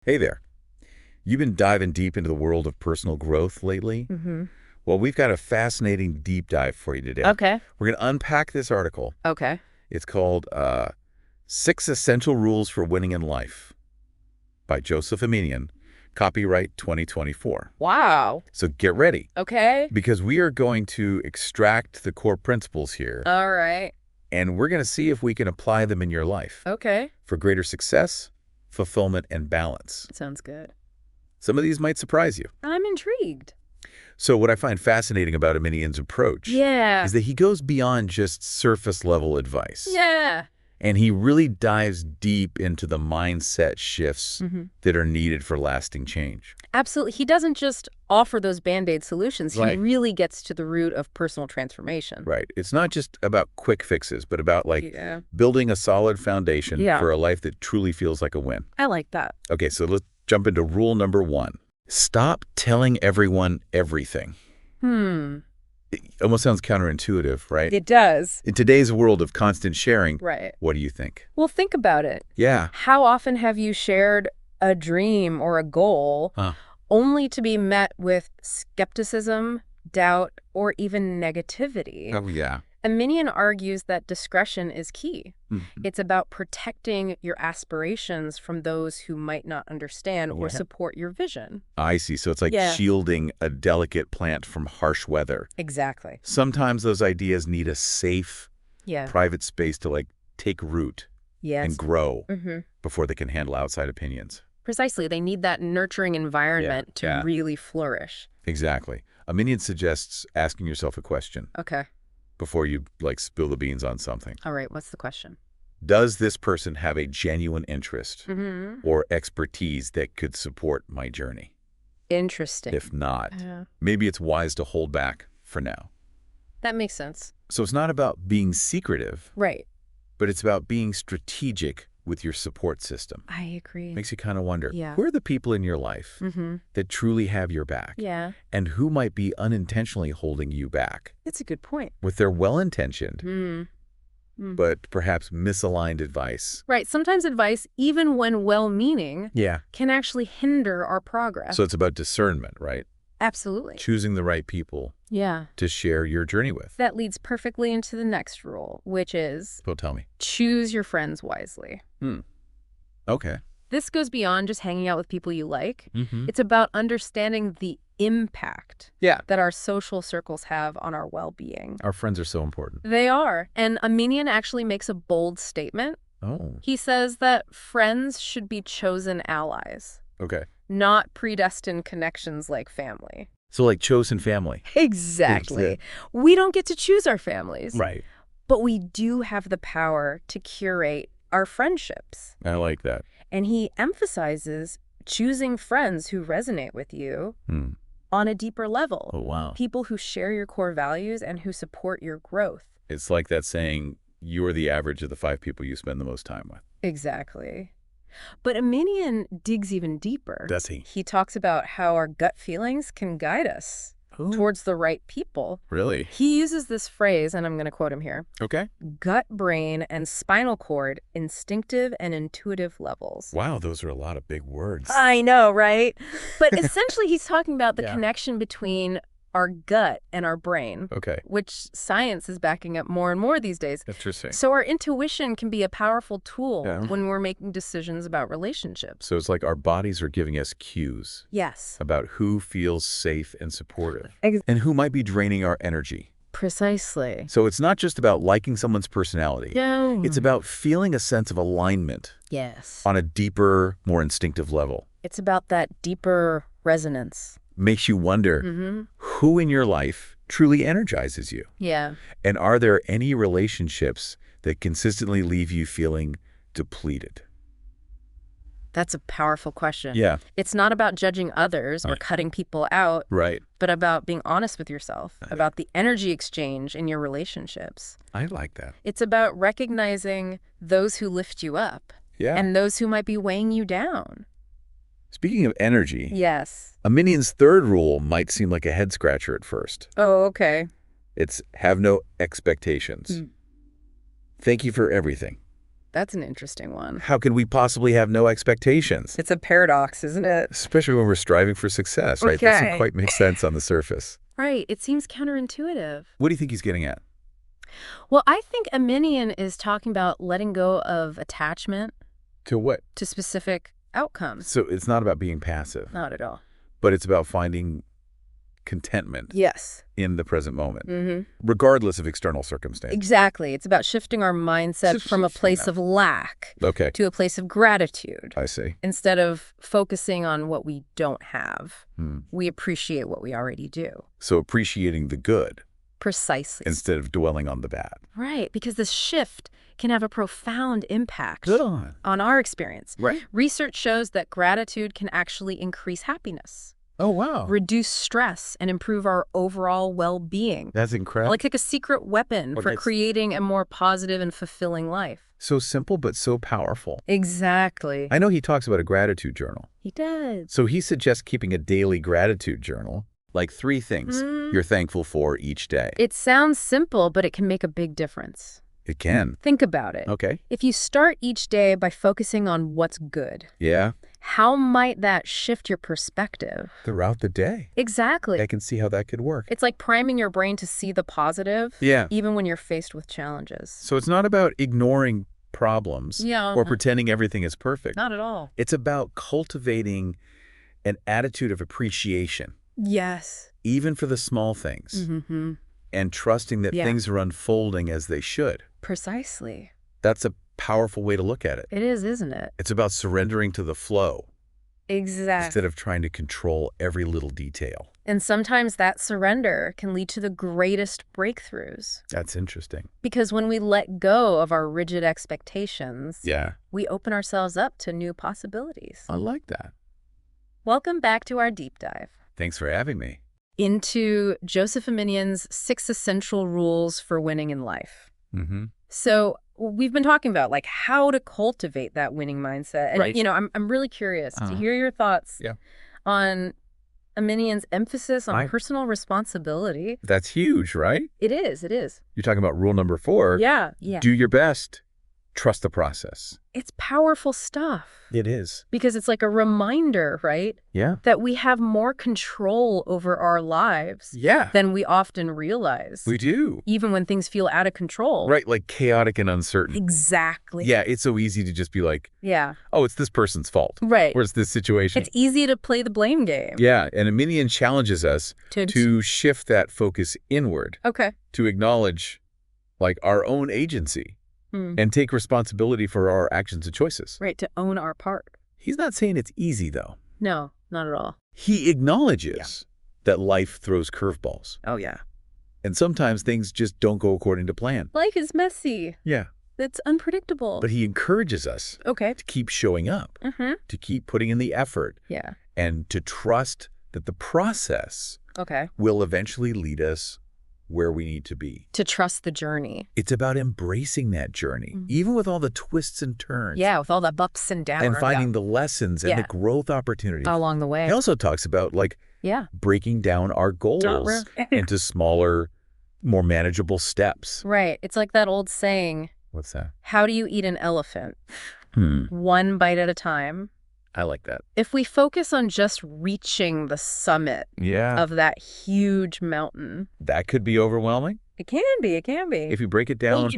Hey there. You've been diving deep into the world of personal growth lately? Well, we've got a fascinating deep dive for you today. Okay. We're going to unpack this article. Okay. It's called Six Essential Rules for Winning in Life by Joseph Aminian, copyright 2024. Wow. So get ready, Okay. because we are going to extract the core principles here, All right. and we're going to see if we can apply them in your life Okay. for greater success, fulfillment, and balance. Sounds good. Some of these might surprise you. I'm intrigued. So what I find fascinating about Aminian's approach Yeah. is that he goes beyond just surface-level advice. Yeah. And he really dives deep into the mindset shifts that are needed for lasting change. Absolutely. He doesn't just offer those Band-Aid solutions. He Right. really gets to the root of personal transformation. Right. It's not just about quick fixes, but about Yeah. building a solid foundation Yeah. for a life that truly feels like a win. I like that. Okay, so let's jump into rule number 1. Stop telling everyone everything. It almost sounds counterintuitive, right? It does. In today's world of constant sharing, Right. what do you think? Well, think about it. Yeah. How often have you shared a dream or a goal only to be met with skepticism, doubt, or even negativity? Oh, yeah. Aminian argues that discretion is key. It's about protecting your aspirations from those who might not understand or support your vision. I see. So it's like Yeah. shielding a delicate plant from harsh weather. Exactly. Sometimes those ideas need a safe, Yeah. private space to take root Yes. and grow before they can handle outside opinions. Precisely. They need that nurturing environment to Yeah. really flourish. Exactly. Aminian suggests asking yourself a question Okay. before you spill the beans on something. All right. What's the question? Does this person have a genuine interest Mm-hmm. or expertise that could support my journey? Interesting. If not, Yeah. maybe it's wise to hold back for now. That makes sense. So it's not about being secretive, Right. but it's about being strategic with your support system. I agree. Makes you kind of wonder, Yeah. who are the people in your life Mm-hmm. that truly have your back? Yeah. And who might be unintentionally holding you back That's a good point. with their well-intentioned, Mm. but perhaps misaligned advice? Right. Sometimes advice, even when well-meaning, Yeah. can actually hinder our progress. So it's about discernment, right? Absolutely. Choosing the right people Yeah. to share your journey with. That leads perfectly into the next rule, which is So tell me. choose your friends wisely. Okay. This goes beyond just hanging out with people you like. Mm-hmm. It's about understanding the impact Yeah. that our social circles have on our well-being. Our friends are so important. They are. And Aminian actually makes a bold statement. Oh, He says that friends should be chosen allies, okay. not predestined connections like family. So chosen family. Exactly. We don't get to choose our families. Right. But we do have the power to curate our friendships. I like that. And he emphasizes choosing friends who resonate with you on a deeper level. Oh, wow. People who share your core values and who support your growth. It's like that saying, you are the average of the 5 people you spend the most time with. Exactly. But Aminian digs even deeper. Does he? He talks about how our gut feelings can guide us towards the right people. Really? He uses this phrase, and I'm going to quote him here, Okay. gut, brain, and spinal cord, instinctive and intuitive levels. Wow, those are a lot of big words. I know, right? But essentially, he's talking about the Yeah. connection between our gut and our brain, Okay. which science is backing up more and more these days. Interesting. So our intuition can be a powerful tool Yeah. when we're making decisions about relationships. So it's like our bodies are giving us cues Yes. about who feels safe and supportive Ex- and who might be draining our energy. Precisely. So it's not just about liking someone's personality. No. It's about feeling a sense of alignment Yes. on a deeper, more instinctive level. It's about that deeper resonance. Makes you wonder who in your life truly energizes you. Yeah. And are there any relationships that consistently leave you feeling depleted? That's a powerful question. Yeah. It's not about judging others or cutting people out, Right. but about being honest with yourself, about the energy exchange in your relationships. I like that. It's about recognizing those who lift you up Yeah. and those who might be weighing you down. Speaking of energy, Yes. Aminian's third rule might seem like a head scratcher at first. Oh, okay. It's have no expectations. Thank you for everything. That's an interesting one. How can we possibly have no expectations? It's a paradox, isn't it? Especially when we're striving for success, right? Okay. That doesn't quite make sense on the surface. Right. It seems counterintuitive. What do you think he's getting at? Well, I think Aminian is talking about letting go of attachment To what? to specific outcomes. So it's not about being passive, Not at all. but it's about finding contentment Yes. in the present moment, Mm-hmm. regardless of external circumstances. Exactly. It's about shifting our mindset from a place of lack Okay, to a place of gratitude. I see. Instead of focusing on what we don't have, Hmm. we appreciate what we already do. So appreciating the good Precisely. instead of dwelling on the bad. Right, because this shift can have a profound impact Good on. on our experience. Right. Research shows that gratitude can actually increase happiness, Oh, wow. reduce stress, and improve our overall well-being. That's incredible. Like a secret weapon for creating a more positive and fulfilling life. So simple, but so powerful. Exactly. I know he talks about a gratitude journal. He does. So he suggests keeping a daily gratitude journal, like 3 things you're thankful for each day. It sounds simple, but it can make a big difference. It can. Think about it. Okay. If you start each day by focusing on what's good, Yeah. how might that shift your perspective? Throughout the day. Exactly. I can see how that could work. It's like priming your brain to see the positive, Yeah. even when you're faced with challenges. So it's not about ignoring problems or pretending everything is perfect. Not at all. It's about cultivating an attitude of appreciation, Yes. even for the small things, Mm-hmm. and trusting that Yeah. things are unfolding as they should. Precisely. That's a powerful way to look at it. It is, isn't it? It's about surrendering to the flow Exactly. instead of trying to control every little detail. And sometimes that surrender can lead to the greatest breakthroughs. That's interesting. Because when we let go of our rigid expectations, Yeah. we open ourselves up to new possibilities. I like that. Welcome back to our deep dive Thanks for having me. into Joseph Aminian's 6 essential rules for winning in life. Mm-hmm. So we've been talking about like how to cultivate that winning mindset. And, Right. you know, I'm really curious to hear your thoughts on Aminian's emphasis on personal responsibility. That's huge, right? It is. You're talking about rule number 4. Yeah. Do your best. Trust the process. It's powerful stuff. It is. Because it's like a reminder, right? Yeah. That we have more control over our lives Yeah. than we often realize. We do. Even when things feel out of control. Right, like chaotic and uncertain. Exactly. Yeah, it's so easy to just be like, Yeah. oh, it's this person's fault. Right. Or it's this situation. It's easy to play the blame game. Yeah, and Aminian challenges us to shift that focus inward, Okay. to acknowledge like our own agency and take responsibility for our actions and choices. Right, to own our part. He's not saying it's easy, though. No, not at all. He acknowledges that life throws curveballs. Oh, yeah. And sometimes things just don't go according to plan. Life is messy. Yeah. It's unpredictable. But he encourages us Okay. to keep showing up, Mm-hmm. to keep putting in the effort, Yeah. and to trust that the process Okay. will eventually lead us where we need to be. To trust the journey. It's about embracing that journey, even with all the twists and turns. Yeah, with all the ups and downs. And finding the lessons and the growth opportunities. along the way. He also talks about like breaking down our goals into smaller, more manageable steps. Right. It's like that old saying, What's that? how do you eat an elephant? One bite at a time. I like that. If we focus on just reaching the summit of that huge mountain. That could be overwhelming. It can be. It can be. If you break it down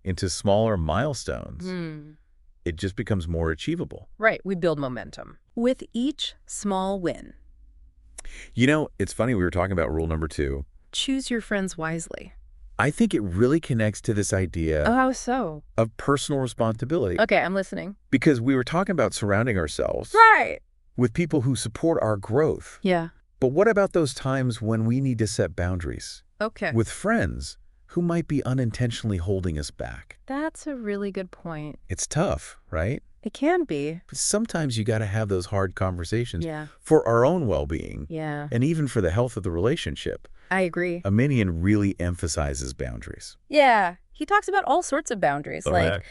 into smaller milestones, it just becomes more achievable. Right. We build momentum with each small win. You know, it's funny, we were talking about rule number 2. Choose your friends wisely. I think it really connects to this idea Oh, how so? of personal responsibility. Okay, I'm listening. Because we were talking about surrounding ourselves with people who support our growth. Yeah. But what about those times when we need to set boundaries? Okay. With friends who might be unintentionally holding us back. That's a really good point. It's tough, right? It can be. But sometimes you got to have those hard conversations Yeah. for our own well-being Yeah. and even for the health of the relationship. I agree. Aminian really emphasizes boundaries. Yeah. He talks about all sorts of boundaries, like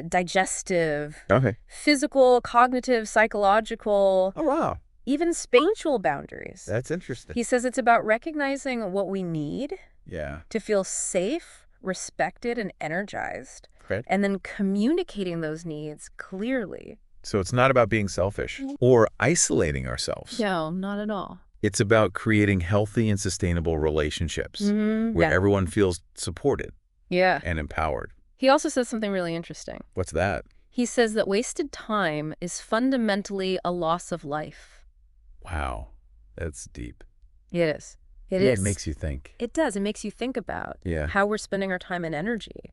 digestive, physical, cognitive, psychological, Oh, wow. even spiritual boundaries. That's interesting. He says it's about recognizing what we need Yeah. to feel safe, respected, and energized. Right. and then communicating those needs clearly. So it's not about being selfish or isolating ourselves. No, not at all. It's about creating healthy and sustainable relationships where everyone feels supported and empowered. He also says something really interesting. What's that? He says that wasted time is fundamentally a loss of life. Wow, that's deep. It is. It is. It makes you think. It does. It makes you think about Yeah. how we're spending our time and energy.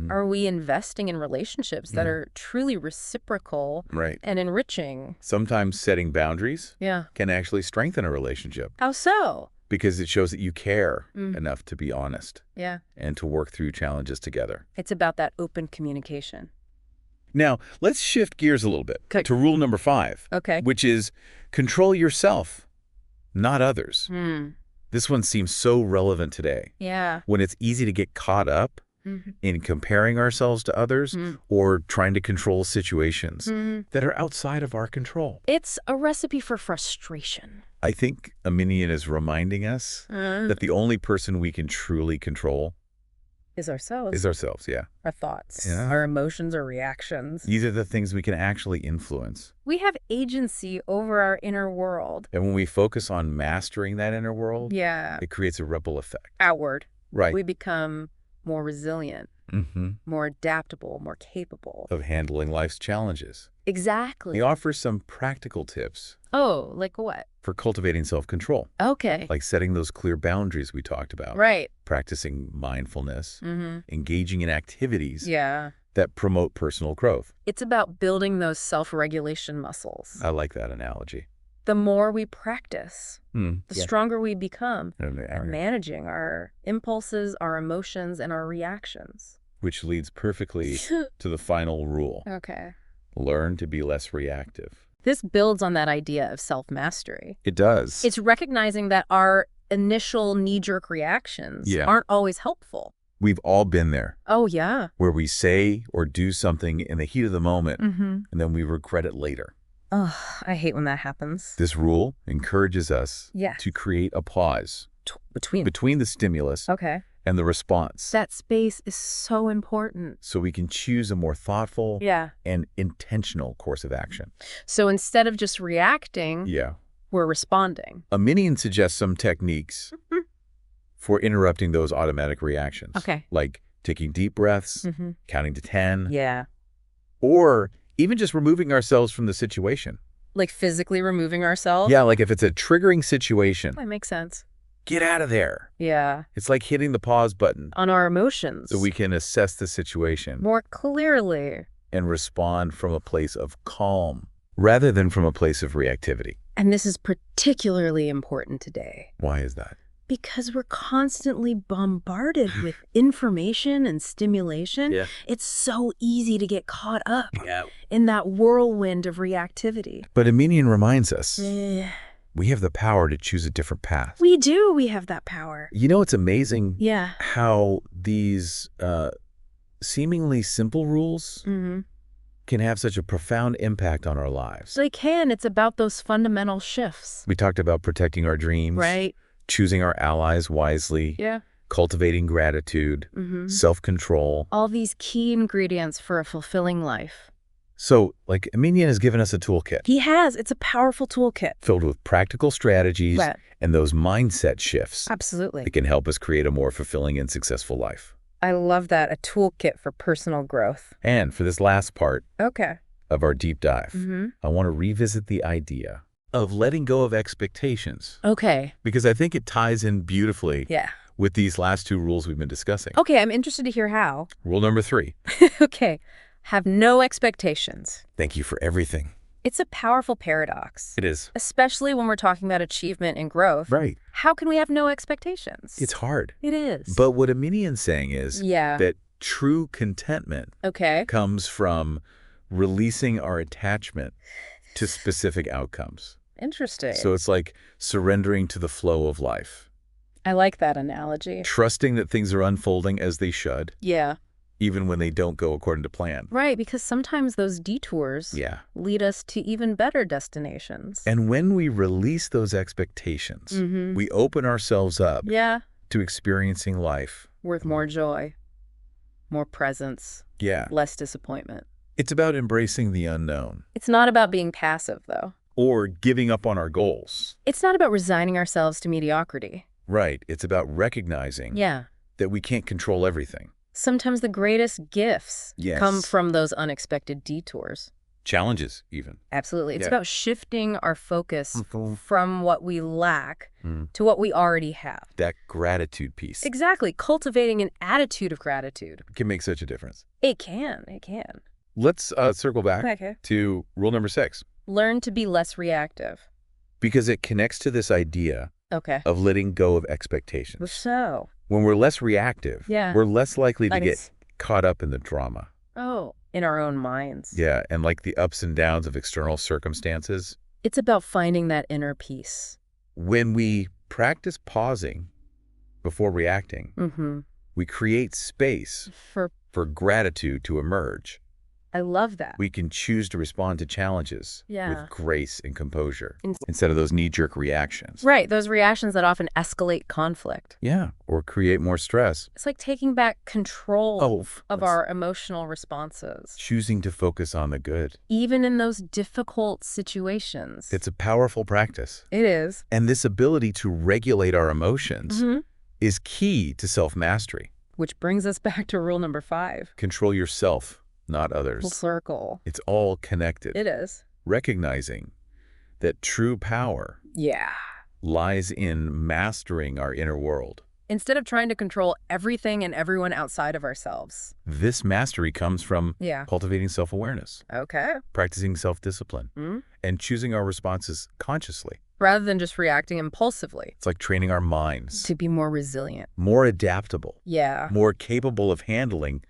Are we investing in relationships that are truly reciprocal and enriching? Sometimes setting boundaries can actually strengthen a relationship. How so? Because it shows that you care enough to be honest Yeah. and to work through challenges together. It's about that open communication. Now, let's shift gears a little bit to rule number 5, Okay. which is control yourself, not others. This one seems so relevant today Yeah. when it's easy to get caught up in comparing ourselves to others or trying to control situations that are outside of our control. It's a recipe for frustration. I think Aminian is reminding us that the only person we can truly control Is ourselves. is ourselves, Our thoughts, Yeah. our emotions, our reactions. These are the things we can actually influence. We have agency over our inner world. And when we focus on mastering that inner world, Yeah. it creates a ripple effect. Outward. Right. We become more resilient, more adaptable, more capable. Of handling life's challenges. Exactly. He offers some practical tips Oh, like what? for cultivating self-control, Okay. like setting those clear boundaries we talked about, Right. practicing mindfulness, engaging in activities Yeah. that promote personal growth. It's about building those self-regulation muscles. I like that analogy. The more we practice, the Yeah. stronger we become Okay. at managing our impulses, our emotions, and our reactions. Which leads perfectly to the final rule. Okay. Learn to be less reactive. This builds on that idea of self-mastery. It does. It's recognizing that our initial knee-jerk reactions aren't always helpful. We've all been there, Oh, yeah. where we say or do something in the heat of the moment, and then we regret it later. Ugh, I hate when that happens. This rule encourages us to create a pause between the stimulus Okay. and the response, That space is so important. so we can choose a more thoughtful Yeah. and intentional course of action. So instead of just reacting, Yeah. we're responding. Aminian suggests some techniques for interrupting those automatic reactions. Okay. Like taking deep breaths, counting to 10, Yeah. or even just removing ourselves from the situation. Like physically removing ourselves? Yeah, like if it's a triggering situation, That makes sense. get out of there. Yeah. It's like hitting the pause button On our emotions. so we can assess the situation more clearly. and respond from a place of calm rather than from a place of reactivity. And this is particularly important today Why is that? because we're constantly bombarded with information and stimulation. Yeah. It's so easy to get caught up in that whirlwind of reactivity. But Aminian reminds us Eh, we have the power to choose a different path. We do. We have that power. You know, it's amazing Yeah. how these seemingly simple rules can have such a profound impact on our lives. They can. It's about those fundamental shifts. We talked about protecting our dreams, Right. choosing our allies wisely, Yeah. cultivating gratitude, self-control. All these key ingredients for a fulfilling life. So, like, Aminian has given us a toolkit He has. It's a powerful toolkit. filled with practical strategies Right. and those mindset shifts Absolutely. that can help us create a more fulfilling and successful life. I love that. A toolkit for personal growth. And for this last part Okay. of our deep dive, I want to revisit the idea of letting go of expectations, Okay. because I think it ties in beautifully Yeah. with these last two rules we've been discussing. Okay, I'm interested to hear how. Rule number 3, Okay. Have no expectations. thank you for everything. It's a powerful paradox, It is. especially when we're talking about achievement and growth. Right. How can we have no expectations? It's hard. It is. But what Aminian's saying is Yeah. that true contentment Okay. comes from releasing our attachment to specific outcomes. Interesting. So it's like surrendering to the flow of life, I like that analogy. trusting that things are unfolding as they should, Yeah. even when they don't go according to plan. Right, because sometimes those detours Yeah. lead us to even better destinations. And when we release those expectations, we open ourselves up Yeah. to experiencing life With more joy, more presence, Yeah. less disappointment. It's about embracing the unknown. It's not about being passive, though. Or giving up on our goals. It's not about resigning ourselves to mediocrity. Right. It's about recognizing that we can't control everything. Sometimes the greatest gifts come Yes. from those unexpected detours. Challenges, even. Absolutely. It's Yeah. about shifting our focus from what we lack to what we already have. That gratitude piece Exactly. Cultivating an attitude of gratitude. can make such a difference. It can. It can. Let's circle back Okay. to rule number 6, Learn to be less reactive. because it connects to this idea Okay. of letting go of expectations. So. When we're less reactive, Yeah. we're less likely to Like get it's- caught up in the drama. Oh, in our own minds. Yeah, and like the ups and downs of external circumstances. It's about finding that inner peace. When we practice pausing before reacting, Mm-hmm. we create space for gratitude to emerge. I love that. We can choose to respond to challenges Yeah. with grace and composure instead of those knee-jerk reactions. Right, those reactions that often escalate conflict. Yeah, or create more stress. It's like taking back control of let's- our emotional responses, Choosing to focus on the good. even in those difficult situations. It's a powerful practice. It is. And this ability to regulate our emotions is key to self-mastery. Which brings us back to rule number 5. Control yourself, not Full others. circle. It's all connected. It is. Recognizing that true power Yeah. lies in mastering our inner world. Instead of trying to control everything and everyone outside of ourselves. This mastery comes from Yeah. cultivating self-awareness, Okay. practicing self-discipline, and choosing our responses consciously. Rather than just reacting impulsively. It's like training our minds, To be more resilient. more adaptable, Yeah. more capable of handling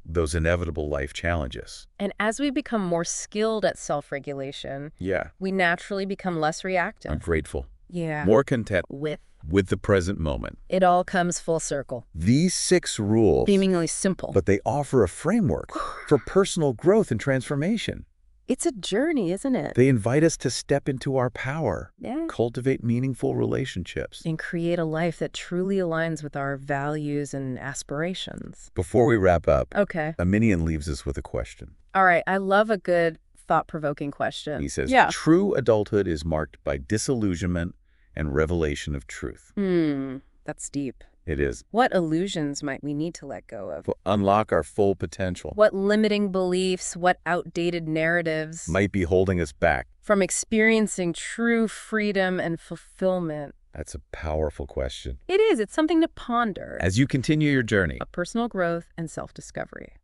those inevitable life challenges. And as we become more skilled at self-regulation, Yeah, we naturally become less reactive. I'm grateful. Yeah. More content With with the present moment. it all comes full circle. These 6 rules, Seemingly simple. but they offer a framework for personal growth and transformation. It's a journey, isn't it? They invite us to step into our power, Yeah. cultivate meaningful relationships. And create a life that truly aligns with our values and aspirations. Before we wrap up, Okay. Aminian leaves us with a question. All right. I love a good thought-provoking question. He says, Yeah. true adulthood is marked by disillusionment and revelation of truth. That's deep. It is. What illusions might we need to let go of? To unlock our full potential. What limiting beliefs, what outdated narratives Might be holding us back. from experiencing true freedom and fulfillment? That's a powerful question. It is. It's something to ponder. As you continue your journey, Of personal growth and self-discovery.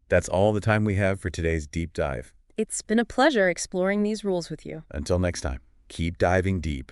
that's all the time we have for today's deep dive. It's been a pleasure exploring these rules with you. Until next time, keep diving deep.